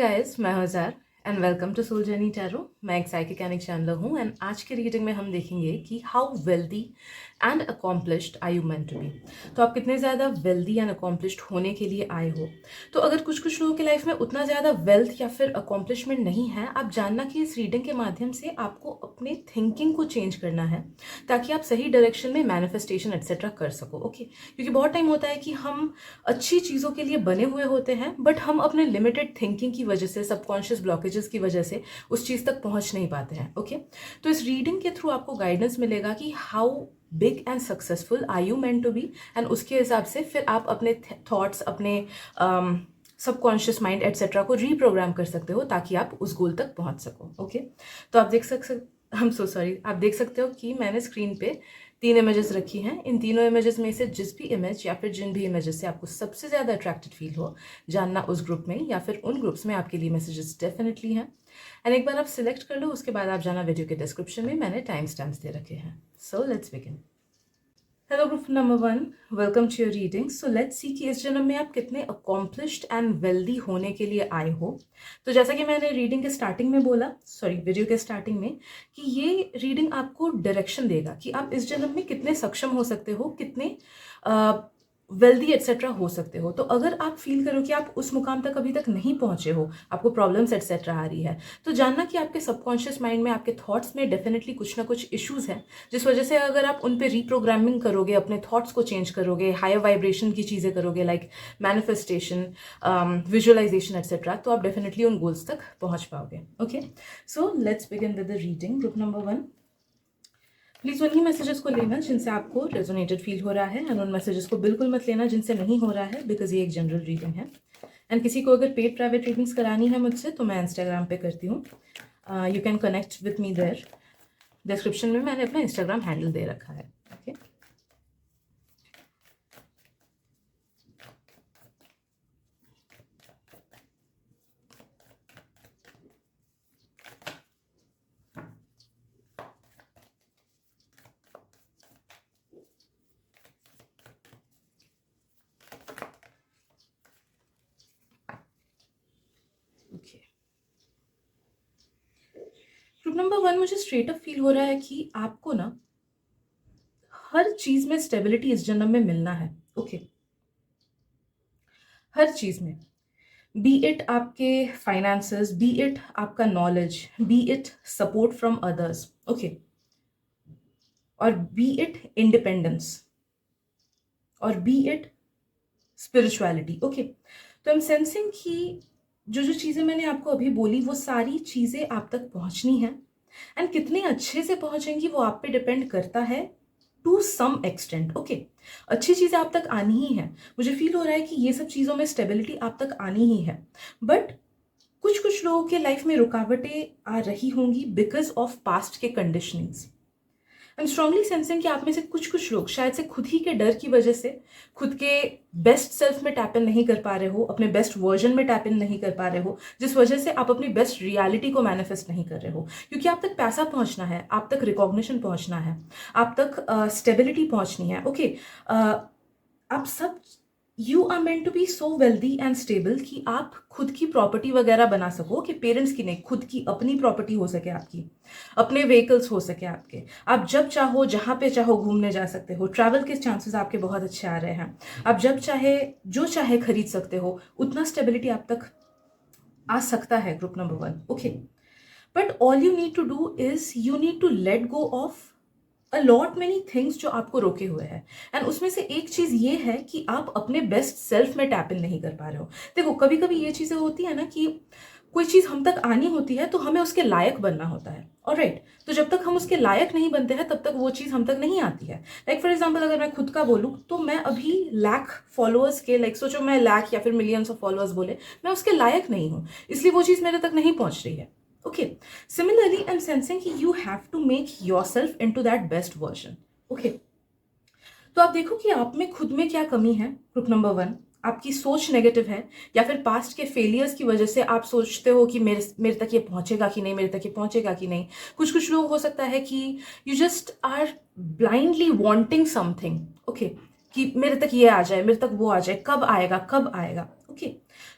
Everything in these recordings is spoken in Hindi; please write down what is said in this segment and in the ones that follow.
गाइस, मैं हूं ज़ार and welcome to soul journey tarot. मैं एक साइकिक चैनलर हूं एंड आज की रीडिंग में हम देखेंगे कि how wealthy and accomplished are you meant to be. तो आप कितने ज़्यादा वेल्दी एंड अकॉम्प्लिश्ड होने के लिए आए हो। तो अगर कुछ लोगों की लाइफ में उतना ज़्यादा वेल्थ या फिर अकॉम्प्लिशमेंट नहीं है, आप जानना कि इस रीडिंग के माध्यम से आपको अपने थिंकिंग को चेंज करना है ताकि आप सही डायरेक्शन में मैनिफेस्टेशन एक्सेट्रा कर सको। ओके, क्योंकि बहुत टाइम होता है कि हम अच्छी चीज़ों के लिए बने हुए होते हैं बट हम अपने लिमिटेड थिंकिंग की वजह से, सबकॉन्शियस ब्लॉकेजेस की वजह से उस चीज़ तक पहुंच नहीं पाते हैं। ओके, तो इस रीडिंग के थ्रू आपको गाइडेंस मिलेगा कि how big and successful are you meant to be, and उसके हिसाब से फिर आप अपने थॉट्स, अपने सबकॉन्शियस माइंड एटसेट्रा को रीप्रोग्राम कर सकते हो ताकि आप उस गोल तक पहुंच सको। ओके, तो आप देख आप देख सकते हो कि मैंने स्क्रीन पे 3 इमेजेस रखी हैं। इन तीनों इमेजेस में से जिस भी इमेज या फिर जिन भी इमेजेस से आपको सबसे ज़्यादा अट्रैक्टेड फील हो, जानना उस ग्रुप में या फिर उन ग्रुप्स में आपके लिए मैसेजेस डेफिनेटली हैं। एंड एक बार आप सिलेक्ट कर लो, उसके बाद आप जाना वीडियो के डिस्क्रिप्शन में, मैंने टाइम स्टैम्प्स दे रखे हैं। So let's begin. Hello group number 1, welcome to your reading. So let's see कि इस जन्म में आप कितने अकॉम्प्लिश्ड एंड वेल्दी होने के लिए आए हो। तो जैसा कि मैंने रीडिंग के स्टार्टिंग में बोला, वीडियो के स्टार्टिंग में, कि ये रीडिंग आपको डायरेक्शन देगा कि आप इस जन्म में कितने सक्षम हो सकते हो, कितने वेल्दी एटसेट्रा हो सकते हो। तो अगर आप फील करो कि आप उस मुकाम तक अभी तक नहीं पहुंचे हो, आपको प्रॉब्लम्स एटसेट्रा आ रही है, तो जानना कि आपके सबकॉन्शियस माइंड में, आपके थॉट्स में डेफिनेटली कुछ ना कुछ इश्यूज हैं, जिस वजह से अगर आप उन पे रीप्रोग्रामिंग करोगे, अपने थॉट्स को चेंज करोगे, हायर वाइब्रेशन की चीज़ें करोगे लाइक मैनिफेस्टेशन, विजुअलाइजेशन एटसेट्रा, तो आप डेफिनेटली उन गोल्स तक पहुंच पाओगे। Okay, so let's begin with the reading. Group number 1, please उन्हीं मैसेजेस को लेना जिनसे आपको रेजोनेटेड फील हो रहा है, एंड उन मैसेजेस को बिल्कुल मत लेना जिनसे नहीं हो रहा है, बिकॉज ये एक जनरल रीडिंग है। एंड किसी को अगर पेड प्राइवेट रीडिंग्स करानी है मुझसे, तो मैं इंस्टाग्राम पे करती हूँ। You can connect with me there. Description में मैंने अपना इंस्टाग्राम हैंडल दे रखा है। Okay, okay. ग्रुप नंबर 1, मुझे स्ट्रेट अप फील हो रहा है कि आपको ना हर चीज में स्टेबिलिटी इस जन्म में मिलना है। ओके, हर चीज में, बी इट आपके फाइनेंसेस, बी इट आपका knowledge, B it support from others. Okay, और बी इट इंडिपेंडेंस, और बी इट स्पिरिचुअलिटी। ओके, तो आई एम सेंसिंग कि जो जो चीज़ें मैंने आपको अभी बोली, वो सारी चीज़ें आप तक पहुंचनी है, एंड कितने अच्छे से पहुंचेंगी वो आप पे डिपेंड करता है टू सम एक्सटेंट। ओके, अच्छी चीज़ें आप तक आनी ही है। मुझे फील हो रहा है कि ये सब चीज़ों में स्टेबिलिटी आप तक आनी ही है, बट कुछ लोगों के लाइफ में रुकावटें आ रही होंगी बिकॉज ऑफ पास्ट के conditionings. I am strongly sensing कि आप में से कुछ लोग शायद से खुद ही के डर की वजह से खुद के बेस्ट सेल्फ में टैप इन नहीं कर पा रहे हो, अपने बेस्ट वर्जन में टैप इन नहीं कर पा रहे हो, जिस वजह से आप अपनी बेस्ट रियलिटी को मैनिफेस्ट नहीं कर रहे हो। क्योंकि आप तक पैसा पहुंचना है, आप तक रिकॉग्निशन पहुंचना है, आप तक स्टेबिलिटी पहुंचनी है। ओके, आप सब, you are meant to be so wealthy and stable कि आप खुद की प्रॉपर्टी वगैरह बना सको, कि पेरेंट्स की नहीं, खुद की अपनी प्रॉपर्टी हो सके आपकी, अपने व्हीकल्स हो सके आपके, आप जब चाहो जहाँ पे चाहो घूमने जा सकते हो, ट्रैवल के चांसेस आपके बहुत अच्छे आ रहे हैं, आप जब चाहे जो चाहे खरीद सकते हो, उतना स्टेबिलिटी आप तक आ सकता है। Group number 1, okay, but all you need to do is you need to let go of a lot many things जो आपको रोके हुए हैं। एंड उसमें से एक चीज ये है कि आप अपने बेस्ट सेल्फ में टैप इन नहीं कर पा रहे हो। देखो, कभी कभी ये चीजें होती है ना कि कोई चीज हम तक आनी होती है तो हमें उसके लायक बनना होता है, और राइट, तो जब तक हम उसके लायक नहीं बनते हैं तब तक वो चीज हम तक नहीं आती है। लाइक फॉर एग्जाम्पल, अगर मैं खुद का बोलूँ तो मैं अभी लाख फॉलोअर्स के, लाइक सोचो मैं लाख या फिर मिलियंस ऑफ फॉलोअर्स बोले, मैं उसके लायक नहीं हूँ, इसलिए वो चीज मेरे तक नहीं पहुंच रही है। Okay, similarly, I'm sensing कि you have to make yourself into that best version. Okay, तो आप देखो कि आप में खुद में क्या कमी है। ग्रुप नंबर 1, आपकी सोच नेगेटिव है, या फिर पास्ट के फेलियर्स की वजह से आप सोचते हो कि मेरे तक ये पहुंचेगा कि नहीं, मेरे तक ये पहुंचेगा कि नहीं। कुछ लोग हो सकता है कि you just are blindly wanting something. Okay, कि मेरे तक ये आ जाए, मेरे तक वो आ जाए, कब आएगा कब आएगा। ओके।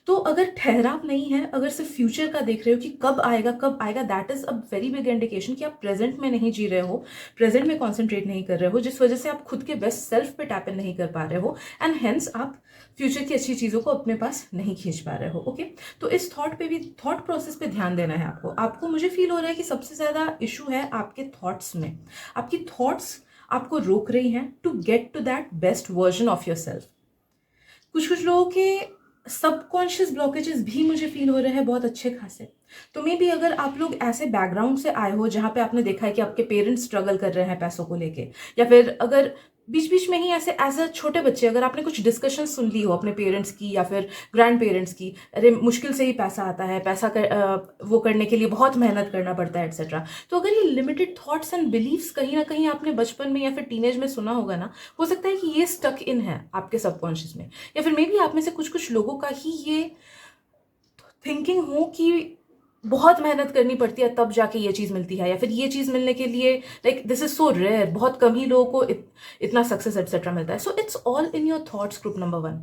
तो अगर ठहराव नहीं है, अगर सिर्फ फ्यूचर का देख रहे हो कि कब आएगा कब आएगा, that is a very big indication कि आप प्रेजेंट में नहीं जी रहे हो, प्रेजेंट में कॉन्सेंट्रेट नहीं कर रहे हो, जिस वजह से आप खुद के बेस्ट सेल्फ पे टैप इन नहीं कर पा रहे हो, एंड हेंस आप फ्यूचर की अच्छी चीज़ों को अपने पास नहीं खींच पा रहे हो। ओके, तो इस थॉट पे भी, थॉट प्रोसेस पे ध्यान देना है आपको मुझे फील हो रहा है कि सबसे ज़्यादा इशू है आपके थॉट्स में। आपकी थॉट्स आपको रोक रही हैं to get to that best version of yourself. कुछ कुछ लोगों के सबकॉन्शियस ब्लॉकेजेस भी मुझे फील हो रहे हैं बहुत अच्छे खासे। तो मे बी अगर आप लोग ऐसे बैकग्राउंड से आए हो जहाँ पे आपने देखा है कि आपके पेरेंट्स स्ट्रगल कर रहे हैं पैसों को लेके, या फिर अगर बीच बीच में ही ऐसे एज अ छोटे बच्चे अगर आपने कुछ डिस्कशन सुन ली हो अपने पेरेंट्स की या फिर ग्रैंड पेरेंट्स की, अरे मुश्किल से ही पैसा आता है, वो करने के लिए बहुत मेहनत करना पड़ता है एक्सेट्रा। तो अगर ये लिमिटेड थॉट्स एंड बिलीव्स कहीं ना कहीं आपने बचपन में या फिर टीनेज में सुना होगा ना, हो सकता है कि ये स्टक इन है आपके सबकॉन्शियस में, या फिर मे बी आप में से कुछ कुछ लोगों का ही ये थिंकिंग हो कि बहुत मेहनत करनी पड़ती है तब जाके ये चीज़ मिलती है, या फिर ये चीज़ मिलने के लिए like this is so rare, बहुत कम ही लोगों को इतना सक्सेस एटसेट्रा मिलता है। So it's all in your thoughts, group number 1।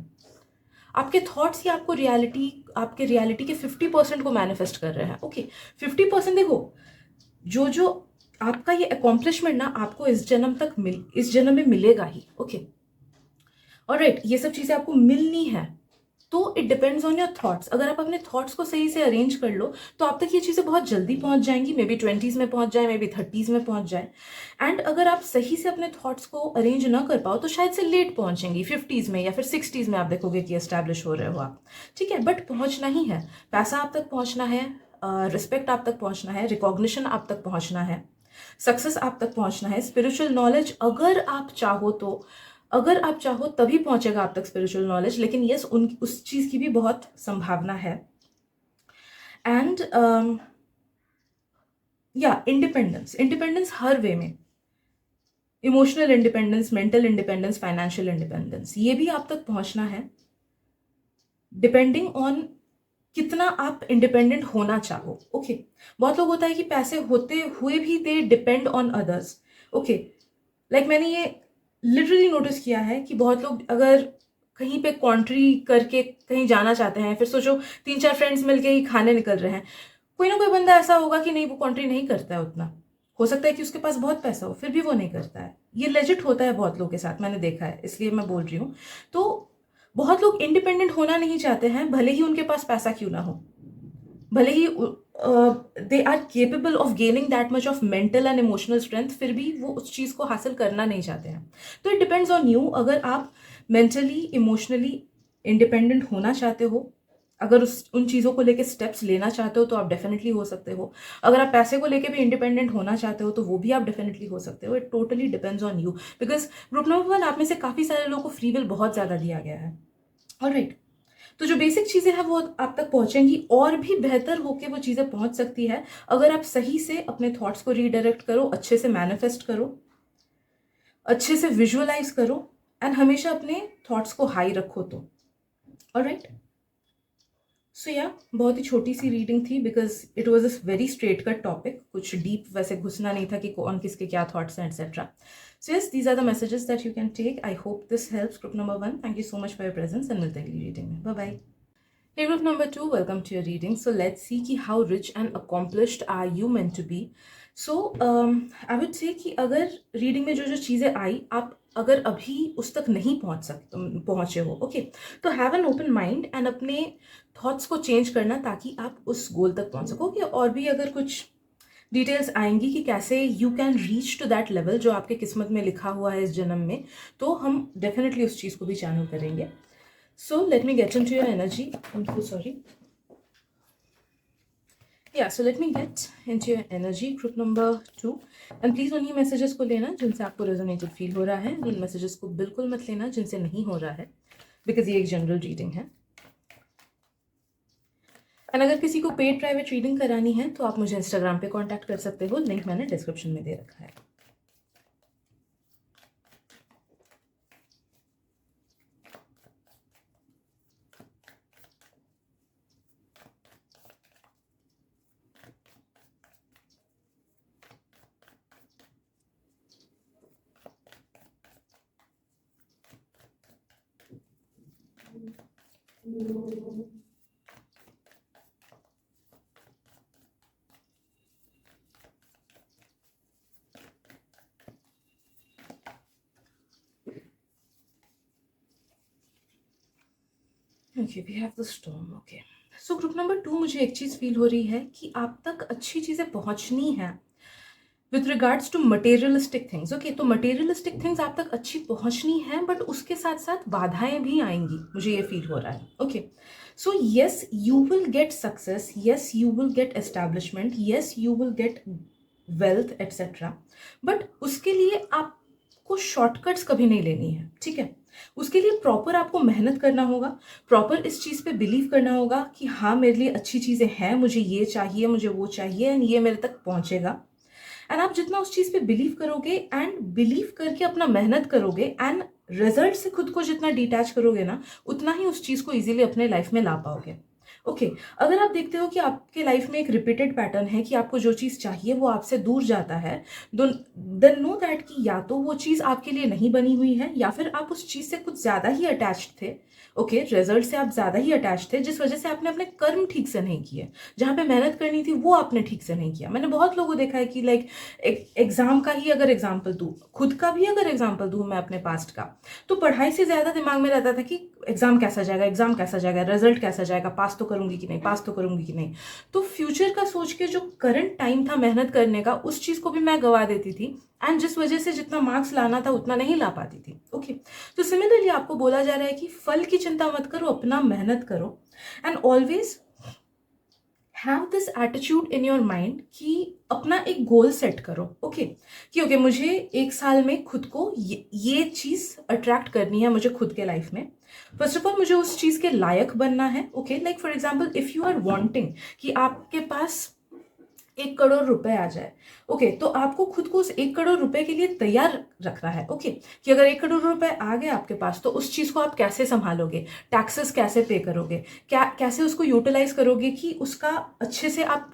आपके थॉट्स ही आपको रियलिटी, आपके रियलिटी के 50% को मैनिफेस्ट कर रहे हैं। ओके, 50% देखो, जो जो आपका ये अकॉम्प्लिशमेंट ना आपको इस जन्म में मिलेगा ही। ओके, ऑलराइट, ये सब चीज़ें आपको मिलनी है। तो it depends on your thoughts. अगर आप अपने थॉट्स को सही से अरेंज कर लो तो आप तक ये चीज़ें बहुत जल्दी पहुंच जाएंगी, मे बी 20s में पहुंच जाए, मे बी 30s में पहुंच जाए। एंड अगर आप सही से अपने थॉट्स को अरेंज ना कर पाओ तो शायद से लेट पहुंचेंगी, 50s में या फिर 60s में आप देखोगे कि एस्टैब्लिश हो रहे हो आप। ठीक है, बट पहुंचना ही है, पैसा आप तक पहुंचना है, रिस्पेक्ट आप तक पहुंचना है, रिकॉग्निशन आप तक पहुंचना है, सक्सेस आप तक पहुंचना है, स्पिरिचुअल नॉलेज अगर आप चाहो तभी पहुंचेगा आप तक स्पिरिचुअल नॉलेज। लेकिन यस, उस चीज की भी बहुत संभावना है। एंड या इंडिपेंडेंस, इंडिपेंडेंस हर वे में, emotional independence, mental independence, financial independence, ये भी आप तक पहुंचना है डिपेंडिंग ऑन कितना आप इंडिपेंडेंट होना चाहो। ओके, बहुत लोग होता है कि पैसे होते हुए भी they depend on others. Okay, like मैंने ये लिटरली नोटिस किया है कि बहुत लोग अगर कहीं पे कॉन्ट्री करके कहीं जाना चाहते हैं, फिर सोचो 3-4 फ्रेंड्स मिलके ही खाने निकल रहे हैं, कोई ना कोई बंदा ऐसा होगा कि नहीं वो कॉन्ट्री नहीं करता है उतना। हो सकता है कि उसके पास बहुत पैसा हो फिर भी वो नहीं करता है। ये लेजिट होता है बहुत लोगों के साथ, मैंने देखा है, इसलिए मैं बोल रही हूँ। तो बहुत लोग इंडिपेंडेंट होना नहीं चाहते हैं, भले ही उनके पास पैसा क्यों ना हो, भले ही they are capable of gaining that much of mental and emotional strength, फिर भी वो उस चीज़ को हासिल करना नहीं चाहते हैं। तो इट डिपेंड्स ऑन यू। अगर आप मेंटली इमोशनली इंडिपेंडेंट होना चाहते हो, अगर उन चीज़ों को लेके स्टेप्स लेना चाहते हो तो आप डेफिनेटली हो सकते हो। अगर आप पैसे को लेके भी इंडिपेंडेंट होना चाहते हो तो वो भी आप डेफिनेटली हो सकते हो। It totally depends on you, because group number 1 आप में से काफ़ी सारे लोगों को फ्री विल बहुत ज़्यादा दिया गया है। ऑलराइट, तो जो बेसिक चीज़ें हैं वो आप तक पहुंचेंगी, और भी बेहतर होके वो चीज़ें पहुंच सकती है अगर आप सही से अपने थॉट्स को रीडायरेक्ट करो, अच्छे से मैनिफेस्ट करो, अच्छे से विजुअलाइज करो, एंड हमेशा अपने थॉट्स को हाई रखो तो। ऑलराइट, सो या बहुत ही छोटी सी रीडिंग थी because it was a very straight cut topic, कुछ डीप वैसे घुसना नहीं था कि कौन किसके क्या थॉट्स हैं etcetera. So yes, these are the messages that you can take. I hope this helps group number 1। Thank you so much for your presence, and मिलते हैं अगली रीडिंग में। Bye bye. Hey, group number 2, welcome to your reading. So let's see कि how rich and accomplished are you meant to be. So I would say कि अगर रीडिंग में जो जो चीज़ें आई, आप अगर अभी उस तक नहीं पहुंचे हो, ओके, तो have an open mind and अपने थॉट्स को चेंज करना ताकि आप उस गोल तक पहुंच सकोगे। और भी अगर कुछ डिटेल्स आएंगी कि कैसे you can reach to that level जो आपके किस्मत में लिखा हुआ है इस जन्म में, तो हम डेफिनेटली उस चीज़ को भी चैनल करेंगे। So let me get into your energy. I'm so sorry. Yeah, so let me get into your energy, group number 2. And please उन्हीं messages को लेना जिनसे आपको resonated feel हो रहा है, उन messages को बिल्कुल मत लेना जिनसे नहीं हो रहा है, because ये एक general reading है। एंड अगर किसी को पेड प्राइवेट रीडिंग करानी है तो आप मुझे इंस्टाग्राम पे कांटेक्ट कर सकते हो, लिंक मैंने डिस्क्रिप्शन में दे रखा है। Okay, we have the storm. Okay, so group number 2, मुझे एक चीज़ फील हो रही है कि आप तक अच्छी चीज़ें पहुंचनी है with regards to materialistic things. Okay, तो मटेरियलिस्टिक थिंग्स आप तक अच्छी पहुंचनी है, बट उसके साथ साथ बाधाएं भी आएंगी, मुझे ये फील हो रहा है। Okay, so yes you will get success, yes you will get establishment, yes you will get wealth etcetera, but उसके लिए आपको शॉर्टकट्स कभी नहीं लेनी है, ठीक है। उसके लिए प्रॉपर आपको मेहनत करना होगा, प्रॉपर इस चीज़ पे बिलीव करना होगा कि हाँ मेरे लिए अच्छी चीज़ें हैं, मुझे ये चाहिए, मुझे वो चाहिए, एंड ये मेरे तक पहुंचेगा। एंड आप जितना उस चीज़ पे बिलीव करोगे एंड बिलीव करके अपना मेहनत करोगे एंड रिजल्ट से खुद को जितना डिटैच करोगे ना, उतना ही उस चीज़ को इजीली अपने लाइफ में ला पाओगे। ओके, अगर आप देखते हो कि आपके लाइफ में एक रिपीटेड पैटर्न है कि आपको जो चीज़ चाहिए वो आपसे दूर जाता है, देन नो दैट कि या तो वो चीज़ आपके लिए नहीं बनी हुई है, या फिर आप उस चीज़ से कुछ ज़्यादा ही अटैच्ड थे। ओके, रिजल्ट से आप ज़्यादा ही अटैच थे, जिस वजह से आपने अपने कर्म ठीक से नहीं किए, जहाँ पे मेहनत करनी थी वो आपने ठीक से नहीं किया। मैंने बहुत लोगों को देखा है कि लाइक एग्जाम का ही अगर एग्जाम्पल दूँ, खुद का भी अगर एग्जाम्पल दूँ मैं अपने पास्ट का, तो पढ़ाई से ज़्यादा दिमाग में रहता था कि एग्जाम कैसा जाएगा, एग्जाम कैसा जाएगा, रिजल्ट कैसा जाएगा, पास तो करूंगी कि नहीं, पास तो करूंगी कि नहीं। तो फ्यूचर का सोच के जो करंट टाइम था मेहनत करने का, उस चीज़ को भी मैं गवा देती थी, एंड जिस वजह से जितना मार्क्स लाना था उतना नहीं ला पाती थी। ओके, तो सिमिलरली आपको बोला जा रहा है कि फल की चिंता मत करो, अपना मेहनत करो, and always have this attitude in your mind कि अपना एक गोल सेट करो। ओके, कि ओके मुझे एक साल में खुद को ये चीज़ अट्रैक्ट करनी है, मुझे खुद के लाइफ में। फर्स्ट ऑफ ऑल मुझे उस चीज़ के लायक बनना है। Okay, like for example if you are wanting कि आपके पास 1 करोड़ रुपए आ जाए, ओके, तो आपको खुद को उस 1 करोड़ रुपए के लिए तैयार रखना है। ओके, कि अगर 1 करोड़ रुपए आ गए आपके पास, तो उस चीज़ को आप कैसे संभालोगे, टैक्सेस कैसे पे करोगे, क्या कैसे उसको यूटिलाइज करोगे कि उसका अच्छे से आप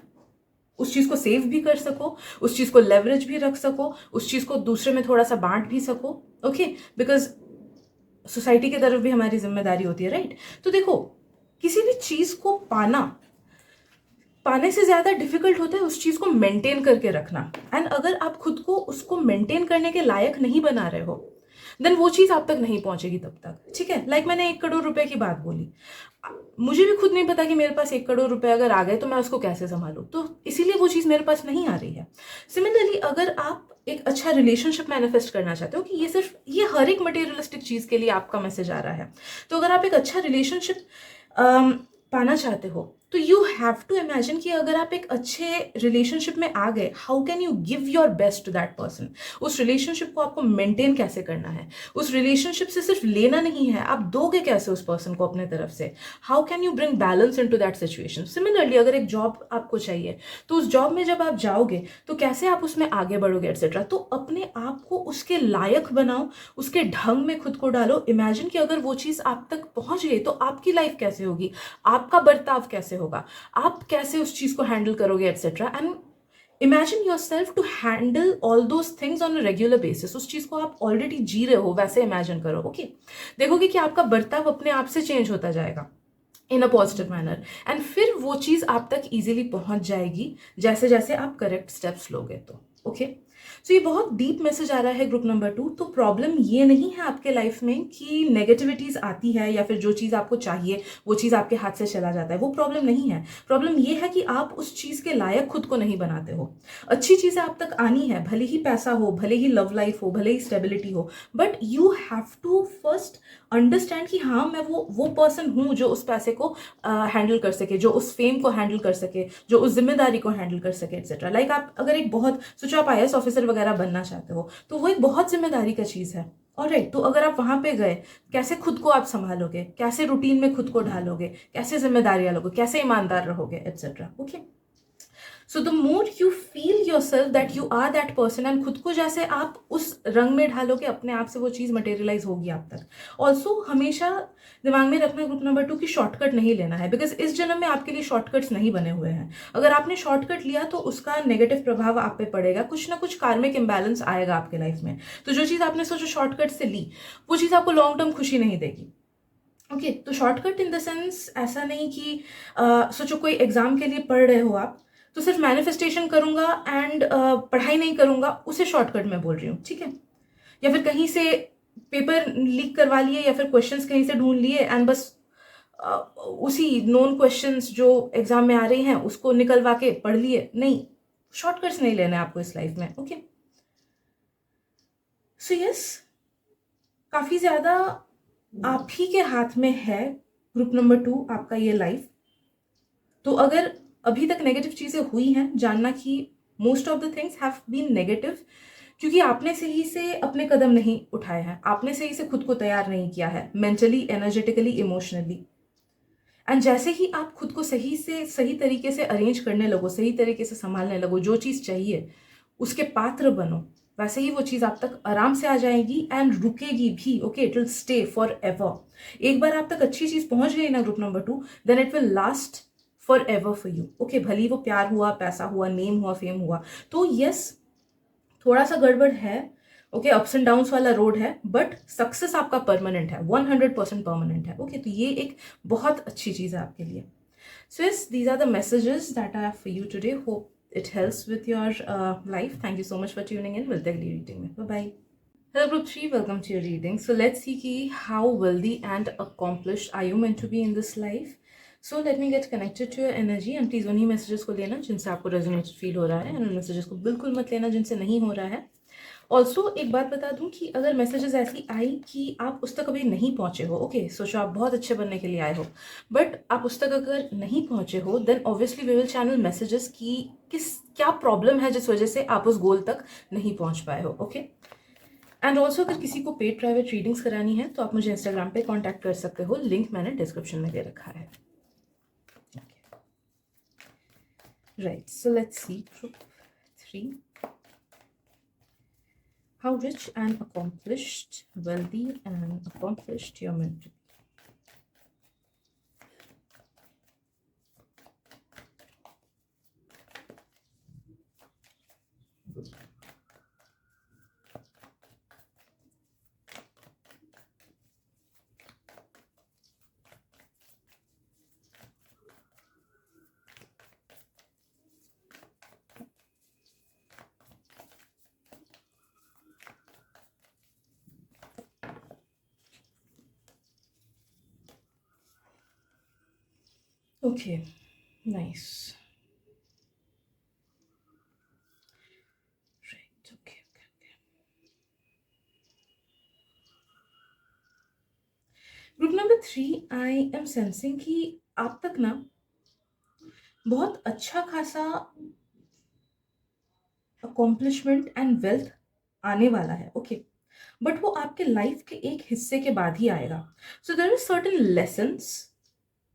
उस चीज़ को सेव भी कर सको, उस चीज़ को लेवरेज भी रख सको, उस चीज़ को दूसरे में थोड़ा सा बांट भी सको। ओके, बिकॉज सोसाइटी की तरफ भी हमारी जिम्मेदारी होती है, राइट। तो देखो, किसी भी चीज़ को पाने से ज़्यादा डिफिकल्ट होता है उस चीज़ को मेंटेन करके रखना। एंड अगर आप खुद को उसको मेंटेन करने के लायक नहीं बना रहे हो, देन वो चीज़ आप तक नहीं पहुंचेगी तब तक, ठीक है। लाइक मैंने 1 करोड़ रुपए की बात बोली, मुझे भी खुद नहीं पता कि मेरे पास 1 करोड़ रुपए अगर आ गए तो मैं उसको कैसे संभालूं, तो इसीलिए वो चीज़ मेरे पास नहीं आ रही है। सिमिलरली अगर आप एक अच्छा रिलेशनशिप मैनिफेस्ट करना चाहते हो, कि ये हर एक मटेरियलिस्टिक चीज़ के लिए आपका मैसेज आ रहा है, तो अगर आप एक अच्छा रिलेशनशिप पाना चाहते हो, तो यू हैव टू इमेजिन कि अगर आप एक अच्छे रिलेशनशिप में आ गए, how can you give your best to that person. उस रिलेशनशिप को आपको मेंटेन कैसे करना है, उस रिलेशनशिप से सिर्फ लेना नहीं है, आप दोगे कैसे उस पर्सन को अपने तरफ से, how can you bring balance into that situation. Similarly अगर एक जॉब आपको चाहिए, तो उस जॉब में जब आप जाओगे तो कैसे आप उसमें आगे बढ़ोगे एट्सेट्रा। तो अपने आप को उसके लायक बनाओ, उसके ढंग में खुद को डालो। इमेजिन कि अगर वो चीज़ आप तक पहुंच गई तो आपकी लाइफ कैसे होगी, आपका बर्ताव कैसे होगा, आप कैसे उस चीज़ को हैंडल करोगे etcetera. And imagine yourself to handle all those things on a regular basis. उस चीज़ को आप ऑलरेडी जी रहे हो, वैसे इमेजिन करो। ओके, देखोगे कि आपका बर्ताव अपने आप से चेंज होता जाएगा इन अ पॉजिटिव मैनर, एंड फिर वो चीज़ आप तक इजीली पहुंच जाएगी जैसे जैसे आप करेक्ट स्टेप्स लोगे तो। ओके, सो ये बहुत डीप मैसेज आ रहा है ग्रुप नंबर 2। तो प्रॉब्लम ये नहीं है आपके लाइफ में कि नेगेटिविटीज आती है या फिर जो चीज़ आपको चाहिए वो चीज़ आपके हाथ से चला जाता है, वो प्रॉब्लम नहीं है। प्रॉब्लम ये है कि आप उस चीज़ के लायक खुद को नहीं बनाते हो। अच्छी चीज़ें आप तक आनी है, भले ही पैसा हो, भले ही लव लाइफ हो, भले ही स्टेबिलिटी हो, but you have to first understand कि हाँ मैं वो पर्सन हूँ जो उस पैसे को हैंडल कर सके, जो उस फेम को हैंडल कर सके, जो उस जिम्मेदारी को हैंडल कर सके एट्सेट्रा। लाइक आप अगर एक बहुत सोचो आप IAS ऑफिसर वगैरह बनना चाहते हो, तो वो एक बहुत जिम्मेदारी का चीज़ है। ऑलराइट, तो अगर आप वहां पे गए, कैसे खुद को आप संभालोगे, कैसे रूटीन में खुद को ढालोगे, कैसे जिम्मेदारियां लोगे, कैसे ईमानदार रहोगे etcetera. Okay, so the more you feel yourself that you are that person, and खुद को जैसे आप उस रंग में ढालोगे, अपने आप से वो चीज़ मटेरियलाइज होगी आप तक। ऑल्सो हमेशा दिमाग में रखना ग्रुप नंबर 2 की शॉर्टकट नहीं लेना है, बिकॉज इस जन्म में आपके लिए शॉर्टकट्स नहीं बने हुए हैं। अगर आपने शॉर्टकट लिया तो उसका नेगेटिव प्रभाव आप पे पड़ेगा, कुछ ना कुछ कार्मिक इम्बैलेंस आएगा आपके लाइफ में। तो जो चीज़ आपने सोचो शॉर्टकट से ली, वो चीज़ आपको लॉन्ग टर्म खुशी नहीं देगी। ओके, तो शॉर्टकट इन द सेंस ऐसा नहीं कि सोचो कोई एग्जाम के लिए पढ़ रहे हो आप, तो सिर्फ मैनिफेस्टेशन करूंगा एंड पढ़ाई नहीं करूंगा, उसे शॉर्टकट में बोल रही हूँ, ठीक है। या फिर कहीं से पेपर लीक करवा लिए या फिर क्वेश्चंस कहीं से ढूंढ लिए एंड बस उसी नोन क्वेश्चंस जो एग्जाम में आ रही हैं उसको निकलवा के पढ़ लिए, नहीं, शॉर्टकट्स नहीं लेना है आपको इस लाइफ में, ओके। सो यस, काफी ज्यादा आप ही के हाथ में है ग्रुप नंबर 2 आपका ये लाइफ। तो अगर अभी तक नेगेटिव चीजें हुई हैं, जानना कि most of the things have been negative, क्योंकि आपने सही से अपने कदम नहीं उठाए हैं, आपने सही से खुद को तैयार नहीं किया है मेंटली, एनर्जेटिकली, इमोशनली। एंड जैसे ही आप खुद को सही से सही तरीके से अरेंज करने लगो, सही तरीके से संभालने लगो, जो चीज़ चाहिए उसके पात्र बनो, वैसे ही वो चीज़ आप तक आराम से आ जाएगी एंड रुकेगी भी, okay, it will stay forever. एक बार आप तक अच्छी चीज़ पहुंच गई ना group number 2, then it will last forever for you, okay. भली वो प्यार हुआ, पैसा हुआ, नेम हुआ, फेम हुआ, तो यस, थोड़ा सा गड़बड़ है, ओके, अप्स एंड डाउन्स वाला रोड है, बट सक्सेस आपका परमानेंट है, 100% परमानेंट है, ओके। तो ये एक बहुत अच्छी चीज है आपके लिए। So yes, these are the messages that I have for you today. Hope it helps with your life. Thank you so much for tuning in. We'll take the reading. Bye bye. Hello group 3, welcome to your reading. So let's see ki how wealthy and accomplished are you meant to be in this life. So let me get connected to your energy and please उन्हीं messages को लेना जिनसे आपको रेजोनेट फील हो रहा है, and उन messages को बिल्कुल मत लेना जिनसे नहीं हो रहा है। ऑल्सो एक बात बता दूं कि अगर मैसेजेस ऐसी आई कि आप उस तक अभी नहीं पहुंचे हो, ओके, सोचो आप बहुत अच्छे बनने के लिए आए हो, बट आप उस तक अगर नहीं पहुंचे हो, then obviously we will channel messages की किस क्या प्रॉब्लम है जिस वजह से आप उस गोल तक नहीं पहुंच पाए हो, ओके। एंड ऑल्सो अगर किसी को पेड प्राइवेट रीडिंग्स करानी है तो आप मुझे इंस्टाग्राम पे कॉन्टैक्ट कर सकते हो, लिंक मैंने डिस्क्रिप्शन में दे रखा है। Right, so let's see group 3, how rich and accomplished, wealthy and accomplished you're meant to be. Okay, nice. Right, okay. Group number 3, I am sensing कि आप तक ना बहुत अच्छा खासा अकॉम्प्लिशमेंट एंड वेल्थ आने वाला है, ओके, बट वो आपके लाइफ के एक हिस्से के बाद ही आएगा। So there is certain lessons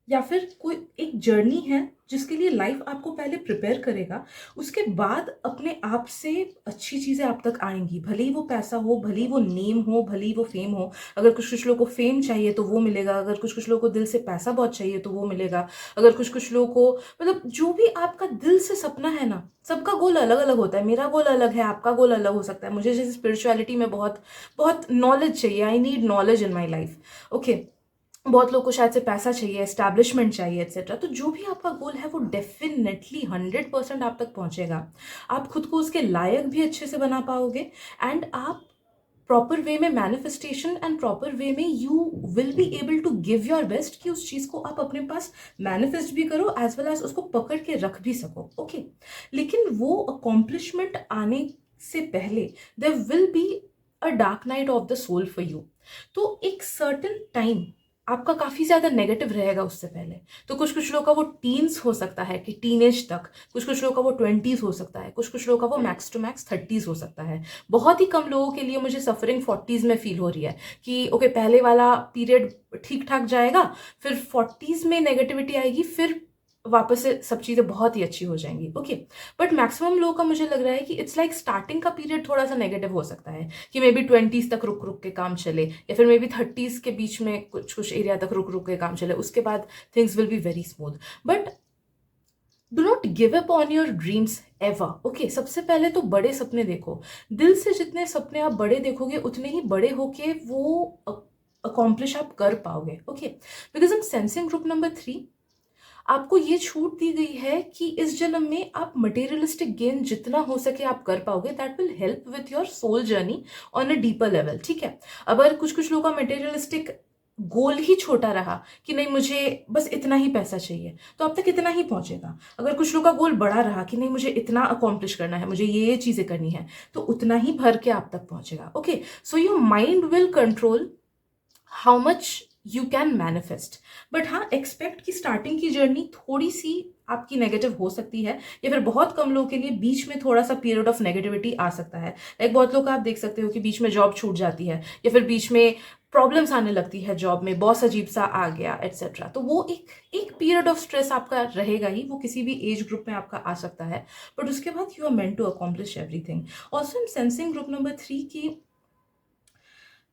या फिर कोई एक जर्नी है जिसके लिए लाइफ आपको पहले प्रिपेयर करेगा, उसके बाद अपने आप से अच्छी चीज़ें आप तक आएंगी, भले ही वो पैसा हो, भले ही वो नेम हो, भले ही वो फेम हो। अगर कुछ कुछ लोगों को फेम चाहिए तो वो मिलेगा, अगर कुछ कुछ लोगों को दिल से पैसा बहुत चाहिए तो वो मिलेगा, अगर कुछ कुछ लोगों को मतलब जो भी आपका दिल से सपना है ना, सबका गोल अलग अलग होता है, मेरा गोल अलग है, आपका गोल अलग हो सकता है। मुझे जैसे स्पिरिचुअलिटी में बहुत बहुत नॉलेज चाहिए, I need knowledge in my life, okay. बहुत लोग को शायद से पैसा चाहिए, एस्टैब्लिशमेंट चाहिए, एक्सेट्रा। तो जो भी आपका गोल है वो डेफिनेटली 100% आप तक पहुंचेगा। आप खुद को उसके लायक भी अच्छे से बना पाओगे एंड आप प्रॉपर वे में मैनिफेस्टेशन एंड प्रॉपर वे में you will be able to give your best कि उस चीज को आप अपने पास मैनिफेस्ट भी करो एज वेल एज उसको पकड़ के रख भी सको, ओके। लेकिन वो अकॉम्प्लिशमेंट आने से पहले there will be a dark night of the soul for you. तो एक सर्टन टाइम आपका काफी ज्यादा नेगेटिव रहेगा उससे पहले। तो कुछ कुछ लोगों का वो टीन्स हो सकता है कि टीनेज तक, कुछ कुछ लोगों का वो 20s हो सकता है, कुछ कुछ लोगों का वो मैक्स टू मैक्स 30s हो सकता है। बहुत ही कम लोगों के लिए मुझे सफरिंग 40s में फील हो रही है कि ओके, पहले वाला पीरियड ठीक ठाक जाएगा, फिर 40s में नेगेटिविटी आएगी, फिर वापस से सब चीजें बहुत ही अच्छी हो जाएंगी, ओके। बट मैक्सिमम लोगों का मुझे लग रहा है कि इट्स लाइक स्टार्टिंग का पीरियड थोड़ा सा नेगेटिव हो सकता है कि मे बी 20s तक रुक रुक के काम चले, या फिर मे बी 30s के बीच में कुछ कुछ एरिया तक रुक रुक के काम चले, उसके बाद things will be very smooth. But do not give up on your dreams ever, okay. सबसे पहले तो बड़े सपने देखो, दिल से जितने सपने आप बड़े देखोगे उतने ही बड़े होके वो अकॉम्प्लिश आप कर पाओगे। Okay, because in sensing group number 3 आपको ये छूट दी गई है कि इस जन्म में आप मटेरियलिस्टिक गेन जितना हो सके आप कर पाओगे, that will help with your soul journey on a deeper level. ठीक है, अगर कुछ लोगों का मटेरियलिस्टिक गोल ही छोटा रहा कि नहीं मुझे बस इतना ही पैसा चाहिए, तो अब तक इतना ही पहुंचेगा। अगर कुछ लोगों का गोल बड़ा रहा कि नहीं मुझे इतना अकॉम्प्लिश करना है, मुझे ये चीजें करनी है, तो उतना ही भर के आप तक पहुंचेगा। Okay, so your mind will control how much you can manifest. But हाँ, एक्सपेक्ट की स्टार्टिंग की जर्नी थोड़ी सी आपकी नेगेटिव हो सकती है, या फिर बहुत कम लोगों के लिए बीच में थोड़ा सा पीरियड ऑफ नेगेटिविटी आ सकता है। लाइक बहुत लोग आप देख सकते हो कि बीच में जॉब छूट जाती है, या फिर बीच में प्रॉब्लम्स आने लगती है जॉब में, बॉस अजीब सा आ गया एटसेट्रा। तो वो एक पीरियड ऑफ स्ट्रेस आपका रहेगा ही, वो किसी भी एज ग्रुप में आपका आ सकता है, बट उसके बाद you are meant to accomplish everything. Also in sensing group number 3 की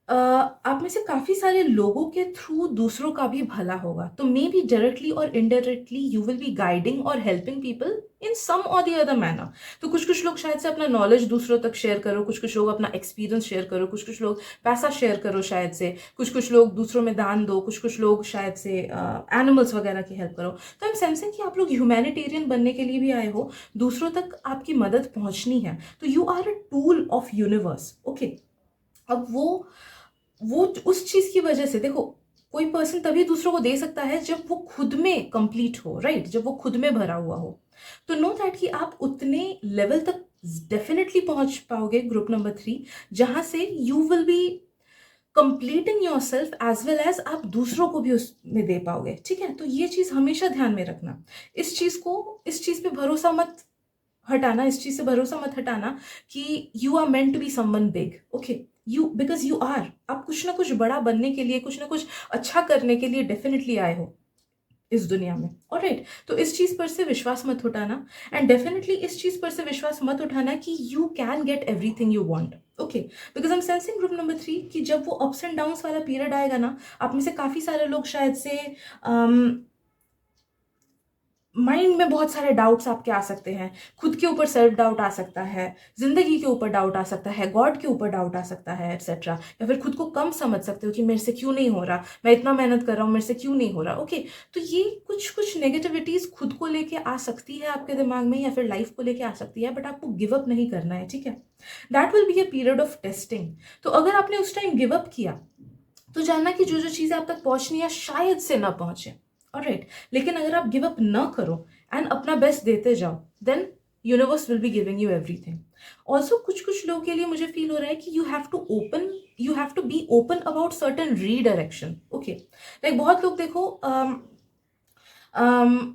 आप में से काफी सारे लोगों के थ्रू दूसरों का भी भला होगा, तो मे बी डायरेक्टली और indirectly you will be guiding और हेल्पिंग पीपल इन सम और द अदर मैनर। तो कुछ लोग शायद से अपना नॉलेज दूसरों तक शेयर करो, कुछ लोग अपना एक्सपीरियंस शेयर करो, कुछ लोग पैसा शेयर करो, शायद से कुछ लोग दूसरों में दान दो, कुछ लोग शायद से एनिमल्स वगैरह की हेल्प करो। तो आई एम सेंसिंग कि आप लोग ह्यूमैनिटेरियन बनने के लिए भी आए हो, दूसरों तक आपकी मदद पहुंचनी है, तो you are a tool of universe. Okay, अब वो उस चीज की वजह से देखो, कोई पर्सन तभी दूसरों को दे सकता है जब वो खुद में कंप्लीट हो, राइट, जब वो खुद में भरा हुआ हो। तो नो दैट कि आप उतने लेवल तक डेफिनेटली पहुंच पाओगे ग्रुप नंबर 3, जहां से you will be completing yourself as well as आप दूसरों को भी उसमें दे पाओगे। ठीक है, तो ये चीज हमेशा ध्यान में रखना। इस चीज पे भरोसा मत हटाना, इस चीज से भरोसा मत हटाना कि you are meant to be someone big. Okay, you because you are, आप कुछ ना कुछ बड़ा बनने के लिए, कुछ ना कुछ अच्छा करने के लिए डेफिनेटली आए हो इस दुनिया में। ऑलराइट, तो इस चीज पर से विश्वास मत उठाना, एंड डेफिनेटली इस चीज पर से विश्वास मत उठाना कि you can get everything you want. Okay, because I am sensing group number 3 कि जब वो अप्स एंड डाउन्स वाला पीरियड आएगा ना, आप में से काफी सारे लोग शायद से माइंड में बहुत सारे डाउट्स आपके आ सकते हैं, खुद के ऊपर सेल्फ डाउट आ सकता है, जिंदगी के ऊपर डाउट आ सकता है, गॉड के ऊपर डाउट आ सकता है एटसेट्रा, या फिर खुद को कम समझ सकते हो कि मेरे से क्यों नहीं हो रहा, मैं इतना मेहनत कर रहा हूँ, मेरे से क्यों नहीं हो रहा। ओके, तो ये कुछ नेगेटिविटीज खुद को लेके आ सकती है आपके दिमाग में, या फिर लाइफ को लेके आ सकती है, बट आपको गिव अप नहीं करना है। ठीक है, that will be a period of testing. तो अगर आपने उस टाइम गिव अप किया, तो जानना कि जो चीजें आप तक पहुंचनी है शायद से ना पहुंचे। ऑलराइट, लेकिन अगर आप गिव अप ना करो एंड अपना बेस्ट देते जाओ, then universe will be giving you everything. Also कुछ लोगों के लिए मुझे फील हो रहा है कि you have to be open about certain redirection. Okay, like बहुत लोग देखो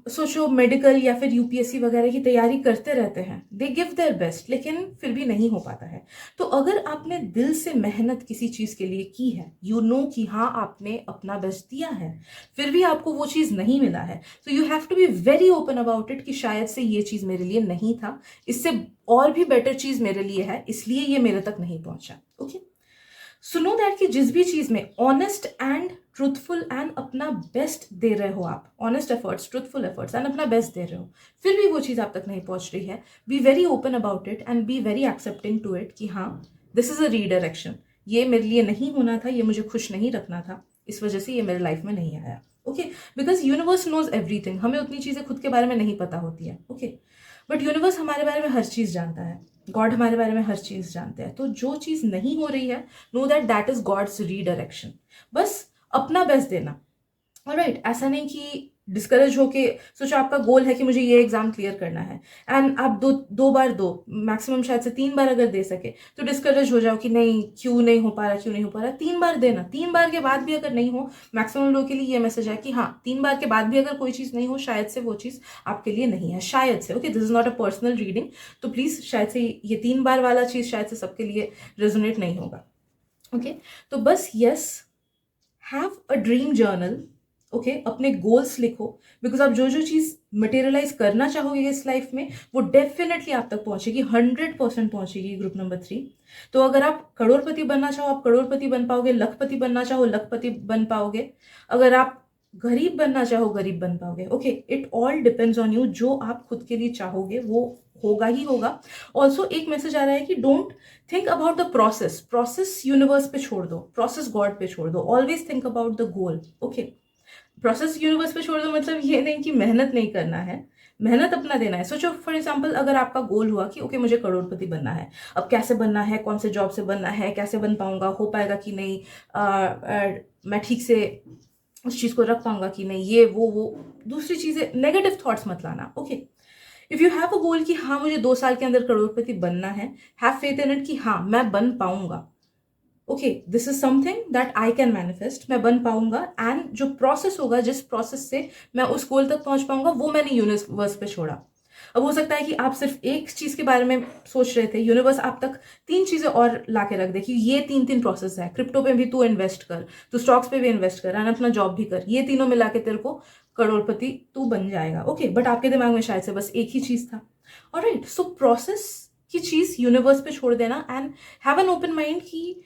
सोचो मेडिकल या फिर यूपीएससी वगैरह की तैयारी करते रहते हैं, दे गिव देयर बेस्ट, लेकिन फिर भी नहीं हो पाता है। तो अगर आपने दिल से मेहनत किसी चीज के लिए की है, यू नो कि हाँ आपने अपना बेस्ट दिया है, फिर भी आपको वो चीज नहीं मिला है, तो you have to be very open about it कि शायद से ये चीज मेरे लिए नहीं था, इससे और भी बेटर चीज मेरे लिए है, इसलिए ये मेरे तक नहीं पहुंचा। ओके, सुनो दैट कि जिस भी चीज में ऑनेस्ट एंड ट्रूथफुल एंड अपना बेस्ट दे रहे हो आप, honest efforts, truthful efforts and अपना बेस्ट दे रहे हो, फिर भी वो चीज आप तक नहीं पहुंच रही है, be very open about it and be very accepting to it कि हाँ दिस इज अ रीडायरेक्शन, ये मेरे लिए नहीं होना था, ये मुझे खुश नहीं रखना था, इस वजह से ये मेरे लाइफ में नहीं आया। Okay, because universe knows everything, हमें उतनी चीजें खुद के बारे में नहीं पता होती है। ओके, बट यूनिवर्स हमारे बारे में हर चीज जानता है, गॉड हमारे बारे में हर चीज जानते हैं। तो जो चीज नहीं हो रही है, know that that is God's redirection. बस अपना बेस्ट देना। ऑलराइट, ऐसा नहीं कि डिस्करेज होके सोचो आपका गोल है कि मुझे ये एग्जाम क्लियर करना है, एंड आप दो बार दो, मैक्सिमम शायद से 3 बार अगर दे सके, तो डिस्करेज हो जाओ कि नहीं क्यों नहीं हो पा रहा, क्यों नहीं हो पा रहा। 3 बार देना, 3 बार के बाद भी अगर नहीं हो, मैक्सिमम लोगों के लिए ये मैसेज है कि हाँ 3 बार के बाद भी अगर कोई चीज नहीं हो, शायद से वो चीज आपके लिए नहीं है, शायद से। Okay, this is not a personal reading, तो प्लीज शायद से ये 3 बार वाला चीज शायद से सबके लिए रेजोनेट नहीं होगा। ओके, तो बस yes, have a dream journal. Okay, अपने गोल्स लिखो, बिकॉज आप जो चीज मटेरियलाइज करना चाहोगे इस लाइफ में, वो डेफिनेटली आप तक पहुंचेगी, 100% पहुंचेगी ग्रुप नंबर 3। तो अगर आप करोड़पति बनना चाहो, आप करोड़पति बन पाओगे, लखपति बनना चाहो, लखपति बन पाओगे, अगर आप गरीब बनना चाहो, गरीब बन पाओगे। Okay, it all depends on you, जो आप खुद के लिए चाहोगे वो होगा ही होगा। ऑल्सो एक मैसेज आ रहा है कि don't think about the process, process universe पे छोड़ दो, प्रोसेस गॉड पे छोड़ दो, always think about the goal. Okay, process universe पे छोड़ दो मतलब ये नहीं कि मेहनत नहीं करना है, मेहनत अपना देना है। सोचो फॉर एग्जाम्पल, अगर आपका गोल हुआ कि ओके मुझे करोड़पति बनना है, अब कैसे बनना है, कौन से जॉब से बनना है, कैसे बन पाऊंगा, हो पाएगा कि नहीं, मैं ठीक से उस चीज़ को रख पाऊंगा कि नहीं, ये वो दूसरी चीज़ें, नेगेटिव थॉट्स मत लाना। Okay, if you have a goal कि हाँ मुझे 2 साल के अंदर करोड़पति बनना है, हैव फेथ इन इट कि हाँ मैं बन पाऊंगा। Okay, this is something that I can manifest, मैं बन पाऊंगा। एंड जो प्रोसेस होगा, जिस प्रोसेस से मैं उस गोल तक पहुंच पाऊंगा, वो मैंने यूनिवर्स पे छोड़ा। अब हो सकता है कि आप सिर्फ एक चीज के बारे में सोच रहे थे, यूनिवर्स आप तक 3 चीजें और ला के रख दे कि ये 3 प्रोसेस है, क्रिप्टो पे भी तू इन्वेस्ट कर, तू स्टॉक्स पे भी इन्वेस्ट कर, एंड अपना जॉब भी कर, ये तीनों मिला के तेरे को करोड़पति तू बन जाएगा। ओके, बट आपके दिमाग में शायद से बस एक ही चीज था। ऑलराइट, सो प्रोसेस की चीज यूनिवर्स पे छोड़ देना and have an open mind कि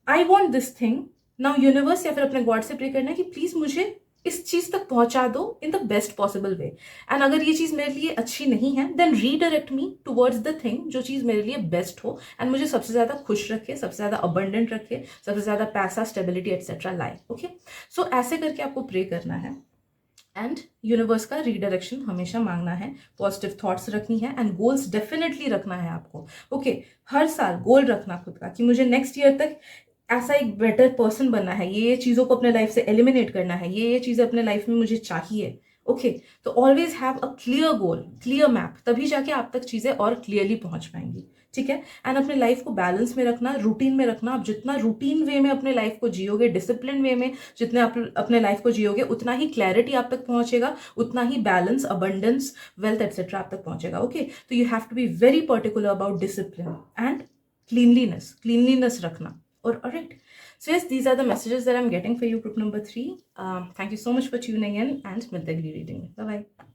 I want this thing now. Universe या फिर अपने गॉड से प्रे करना है कि प्लीज मुझे इस चीज तक पहुंचा दो in the best possible way. And अगर ये चीज मेरे लिए अच्छी नहीं है, then redirect me towards the thing जो चीज मेरे लिए बेस्ट हो एंड मुझे सबसे ज्यादा खुश रखे, सबसे ज्यादा अबंडेंट रखे, सबसे ज्यादा पैसा, स्टेबिलिटी एटसेट्रा लाए। ओके, सो ऐसे करके आपको प्रे करना है एंड यूनिवर्स का रीडायरेक्शन हमेशा मांगना है, पॉजिटिव थॉट्स रखनी है एंड गोल्स डेफिनेटली रखना है आपको। ओके, हर साल गोल रखना खुद का कि मुझे नेक्स्ट ईयर तक ऐसा एक बेटर पर्सन बनना है, ये चीज़ों को अपने लाइफ से एलिमिनेट करना है, ये चीज़ें अपने लाइफ में मुझे चाहिए। ओके, तो always have a clear goal, clear map, तभी जाके आप तक चीज़ें और क्लियरली पहुंच पाएंगी। ठीक है, एंड अपने लाइफ को बैलेंस में रखना, रूटीन में रखना। आप जितना रूटीन वे में अपने लाइफ को जियोगे, डिसिप्लिन वे में जितने आप अपने लाइफ को जियोगे, उतना ही क्लैरिटी आप तक पहुंचेगा, उतना ही बैलेंस, अबंडेंस, वेल्थ एटसेट्रा आप तक पहुंचेगा। ओके, तो you have to be very particular about discipline and cleanliness रखना। और alright, so yes, these are the messages that I'm getting for you, group number 3. Thank you so much for tuning in and मिलते हैं अगली रीडिंग में। Bye bye.